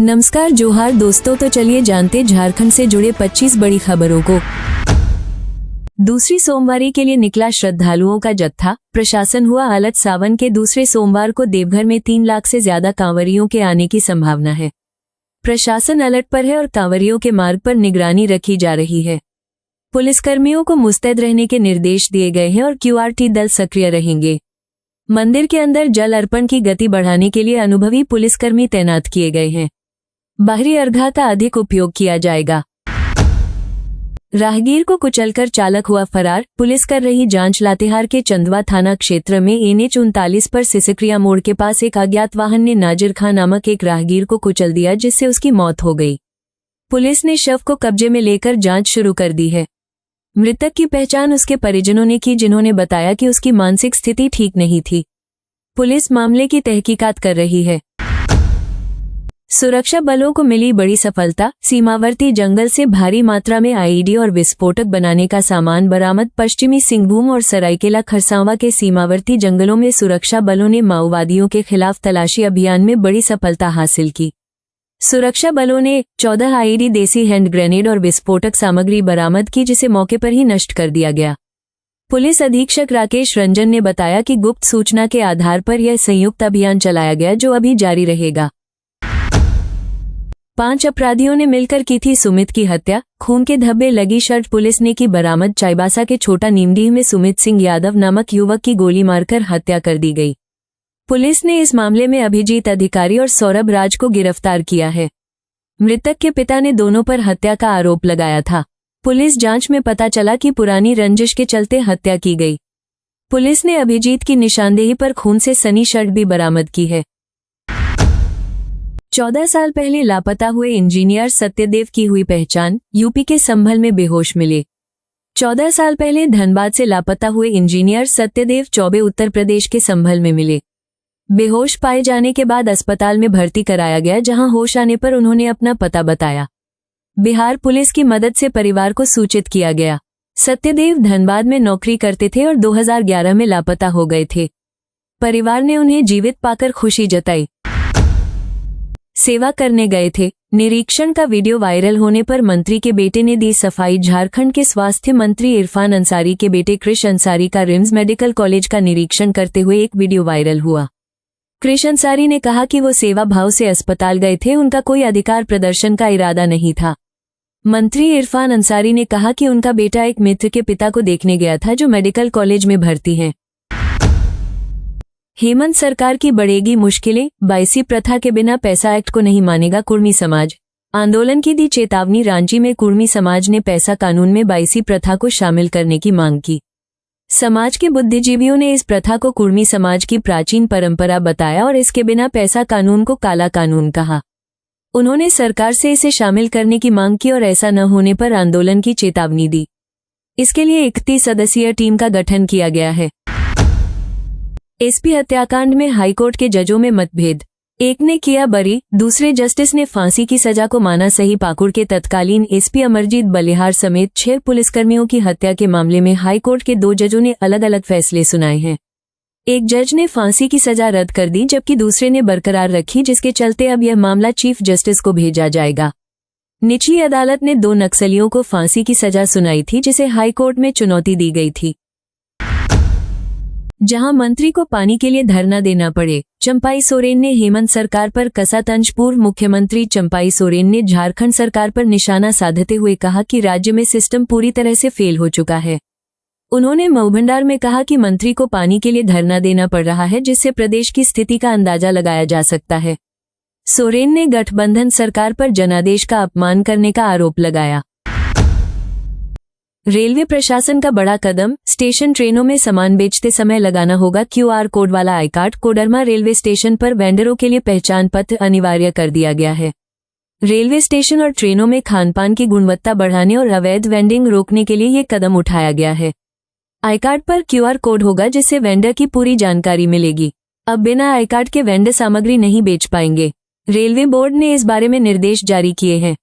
नमस्कार जोहार दोस्तों, तो चलिए जानते झारखंड से जुड़े 25 बड़ी खबरों को। दूसरी सोमवारी के लिए निकला श्रद्धालुओं का जत्था। प्रशासन हुआ अलर्ट। सावन के दूसरे सोमवार को देवघर में 3 लाख से ज्यादा कांवरियों के आने की संभावना है। प्रशासन अलर्ट पर है और कांवरियों के मार्ग पर निगरानी रखी जा रही है। पुलिसकर्मियों को मुस्तैद रहने के निर्देश दिए गए हैं और क्यूआरटी दल सक्रिय रहेंगे। मंदिर के अंदर जल अर्पण की गति बढ़ाने के लिए अनुभवी पुलिसकर्मी तैनात किए गए हैं। बाहरी अर्घा का अधिक उपयोग किया जाएगा। राहगीर को कुचलकर चालक हुआ फरार। पुलिस कर रही जांच। लातेहार के चंदवा थाना क्षेत्र में NH 39 पर सिसक्रिया मोड़ के पास एक अज्ञात वाहन ने नाजिर खां नामक एक राहगीर को कुचल दिया, जिससे उसकी मौत हो गई। पुलिस ने शव को कब्जे में लेकर जांच शुरू कर दी है। मृतक की पहचान उसके परिजनों ने की, जिन्होंने बताया कि उसकी मानसिक स्थिति ठीक नहीं थी। पुलिस मामले की तहकीकात कर रही है। सुरक्षा बलों को मिली बड़ी सफलता। सीमावर्ती जंगल से भारी मात्रा में IED और विस्फोटक बनाने का सामान बरामद। पश्चिमी सिंहभूम और सरायकेला खरसावां के सीमावर्ती जंगलों में सुरक्षा बलों ने माओवादियों के खिलाफ तलाशी अभियान में बड़ी सफलता हासिल की। सुरक्षा बलों ने 14 IED, देसी हैंड ग्रेनेड और विस्फोटक सामग्री बरामद की, जिसे मौके पर ही नष्ट कर दिया गया। पुलिस अधीक्षक राकेश रंजन ने बताया कि गुप्त सूचना के आधार पर यह संयुक्त अभियान चलाया गया, जो अभी जारी रहेगा। 5 अपराधियों ने मिलकर की थी सुमित की हत्या। खून के धब्बे लगी शर्ट पुलिस ने की बरामद। चाईबासा के छोटा नीमडीह में सुमित सिंह यादव नामक युवक की गोली मारकर हत्या कर दी गई। पुलिस ने इस मामले में अभिजीत अधिकारी और सौरभ राज को गिरफ्तार किया है। मृतक के पिता ने दोनों पर हत्या का आरोप लगाया था। पुलिस जांच में पता चला कि पुरानी रंजिश के चलते हत्या की गई। पुलिस ने अभिजीत की निशानदेही पर खून से सनी शर्ट भी बरामद की है। 14 साल पहले लापता हुए इंजीनियर सत्यदेव की हुई पहचान। यूपी के संभल में बेहोश मिले। 14 साल पहले धनबाद से लापता हुए इंजीनियर सत्यदेव चौबे उत्तर प्रदेश के संभल में मिले। बेहोश पाए जाने के बाद अस्पताल में भर्ती कराया गया, जहां होश आने पर उन्होंने अपना पता बताया। बिहार पुलिस की मदद से परिवार को सूचित किया गया। सत्यदेव धनबाद में नौकरी करते थे और 2011 में लापता हो गए थे। परिवार ने उन्हें जीवित पाकर खुशी जताई। सेवा करने गए थे। निरीक्षण का वीडियो वायरल होने पर मंत्री के बेटे ने दी सफाई। झारखंड के स्वास्थ्य मंत्री इरफान अंसारी के बेटे कृष अंसारी का रिम्स मेडिकल कॉलेज का निरीक्षण करते हुए एक वीडियो वायरल हुआ। कृष अंसारी ने कहा कि वो सेवा भाव से अस्पताल गए थे, उनका कोई अधिकार प्रदर्शन का इरादा नहीं था। मंत्री इरफान अंसारी ने कहा कि उनका बेटा एक मित्र के पिता को देखने गया था, जो मेडिकल कॉलेज में भर्ती हैं। हेमंत सरकार की बढ़ेगी मुश्किलें। 22 प्रथा के बिना पैसा एक्ट को नहीं मानेगा कुर्मी समाज। आंदोलन की दी चेतावनी। रांची में कुर्मी समाज ने पैसा कानून में 22 प्रथा को शामिल करने की मांग की। समाज के बुद्धिजीवियों ने इस प्रथा को कुर्मी समाज की प्राचीन परंपरा बताया और इसके बिना पैसा कानून को काला कानून कहा। उन्होंने सरकार से इसे शामिल करने की मांग की और ऐसा न होने पर आंदोलन की चेतावनी दी। इसके लिए 31 सदस्यीय टीम का गठन किया गया है। SP हत्याकांड में हाईकोर्ट के जजों में मतभेद। एक ने किया बरी, दूसरे जस्टिस ने फांसी की सजा को माना सही। पाकुड़ के तत्कालीन SP अमरजीत बलिहार समेत 6 पुलिसकर्मियों की हत्या के मामले में हाईकोर्ट के 2 जजों ने अलग अलग फैसले सुनाए हैं। एक जज ने फांसी की सजा रद्द कर दी, जबकि दूसरे ने बरकरार रखी, जिसके चलते अब यह मामला चीफ जस्टिस को भेजा जाएगा। निचली अदालत ने 2 नक्सलियों को फांसी की सजा सुनाई थी, जिसे हाईकोर्ट में चुनौती दी गई थी। जहां मंत्री को पानी के लिए धरना देना पड़े। चंपाई सोरेन ने हेमंत सरकार पर कसा तंज। पूर्व मुख्यमंत्री चंपाई सोरेन ने झारखंड सरकार पर निशाना साधते हुए कहा कि राज्य में सिस्टम पूरी तरह से फेल हो चुका है। उन्होंने मऊभंडार में कहा कि मंत्री को पानी के लिए धरना देना पड़ रहा है, जिससे प्रदेश की स्थिति का अंदाजा लगाया जा सकता है। सोरेन ने गठबंधन सरकार पर जनादेश का अपमान करने का आरोप लगाया। रेलवे प्रशासन का बड़ा कदम। स्टेशन ट्रेनों में सामान बेचते समय लगाना होगा QR कोड वाला I card. Koderma railway station पर वेंडरों के लिए पहचान पत्र अनिवार्य कर दिया गया है। रेलवे स्टेशन और ट्रेनों में खानपान की गुणवत्ता बढ़ाने और अवैध वेंडिंग रोकने के लिए ये कदम उठाया गया है। आई कार्ड पर QR कोड होगा, जिससे वेंडर की पूरी जानकारी मिलेगी। अब बिना आई कार्ड के वेंडर सामग्री नहीं बेच पाएंगे। रेलवे बोर्ड ने इस बारे में निर्देश जारी किए हैं।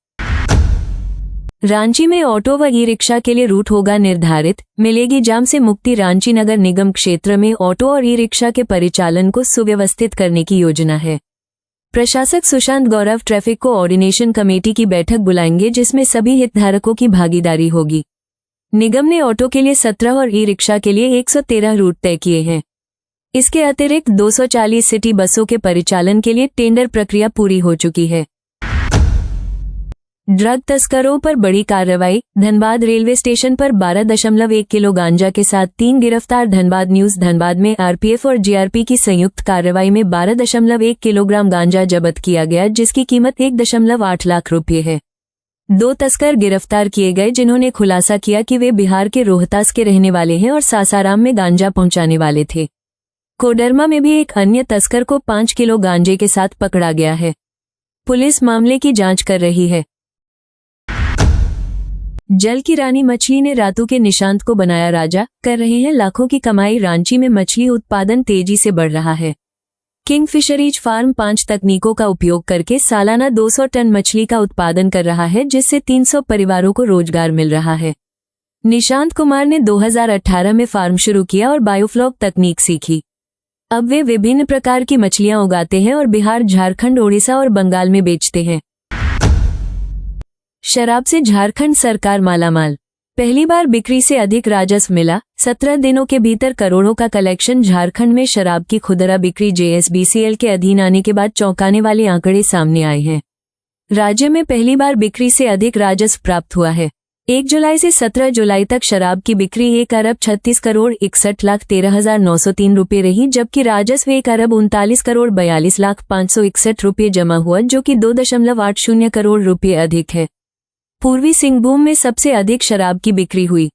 रांची में ऑटो व ई-रिक्शा के लिए रूट होगा निर्धारित। मिलेगी जाम से मुक्ति। रांची नगर निगम क्षेत्र में ऑटो और ई-रिक्शा के परिचालन को सुव्यवस्थित करने की योजना है। प्रशासक Sushant Gaurav traffic coordination committee की बैठक बुलाएंगे जिसमें सभी हितधारकों की भागीदारी होगी। निगम ने ऑटो के लिए 17 और ई रिक्शा के लिए 113 रूट तय किए हैं। इसके अतिरिक्त 240 सिटी बसों के परिचालन के लिए टेंडर प्रक्रिया पूरी हो चुकी है। ड्रग तस्करों पर बड़ी कार्रवाई। धनबाद रेलवे स्टेशन पर 12.1 किलो गांजा के साथ 3 गिरफ्तार। धनबाद न्यूज। धनबाद में आरपीएफ और जीआरपी की संयुक्त कार्रवाई में 12.1 किलोग्राम गांजा जब्त किया गया, जिसकी कीमत 1.8 लाख रुपये है। 2 तस्कर गिरफ्तार किए गए जिन्होंने खुलासा किया कि वे बिहार के रोहतास के रहने वाले हैं और सासाराम में गांजा पहुंचाने वाले थे। कोडरमा में भी एक अन्य तस्कर को 5 किलो गांजे के साथ पकड़ा गया है। पुलिस मामले की जांच कर रही है। जल की रानी मछली ने रातू के निशांत को बनाया राजा, कर रहे हैं लाखों की कमाई। रांची में मछली उत्पादन तेजी से बढ़ रहा है। किंग फिशरीज फार्म 5 तकनीकों का उपयोग करके सालाना 200 टन मछली का उत्पादन कर रहा है, जिससे 300 परिवारों को रोजगार मिल रहा है। निशांत कुमार ने 2018 में फार्म शुरू किया और बायोफ्लॉक तकनीक सीखी। अब वे विभिन्न प्रकार की मछलियां उगाते हैं और बिहार, झारखंड, ओडिशा और बंगाल में बेचते हैं। शराब से झारखंड सरकार मालामाल। पहली बार बिक्री से अधिक राजस्व मिला। 17 दिनों के भीतर करोड़ों का कलेक्शन। झारखंड में शराब की खुदरा बिक्री JSBCL के अधीन आने के बाद चौंकाने वाले आंकड़े सामने आए हैं। राज्य में पहली बार बिक्री से अधिक राजस्व प्राप्त हुआ है। 1 जुलाई से 17 जुलाई तक शराब की बिक्री 1,36,61,13,903 रुपये रही, जबकि राजस्व 1,39,42,561 रुपये जमा हुआ, जो कि 2.80 करोड़ रुपये अधिक है। पूर्वी सिंहभूम में सबसे अधिक शराब की बिक्री हुई।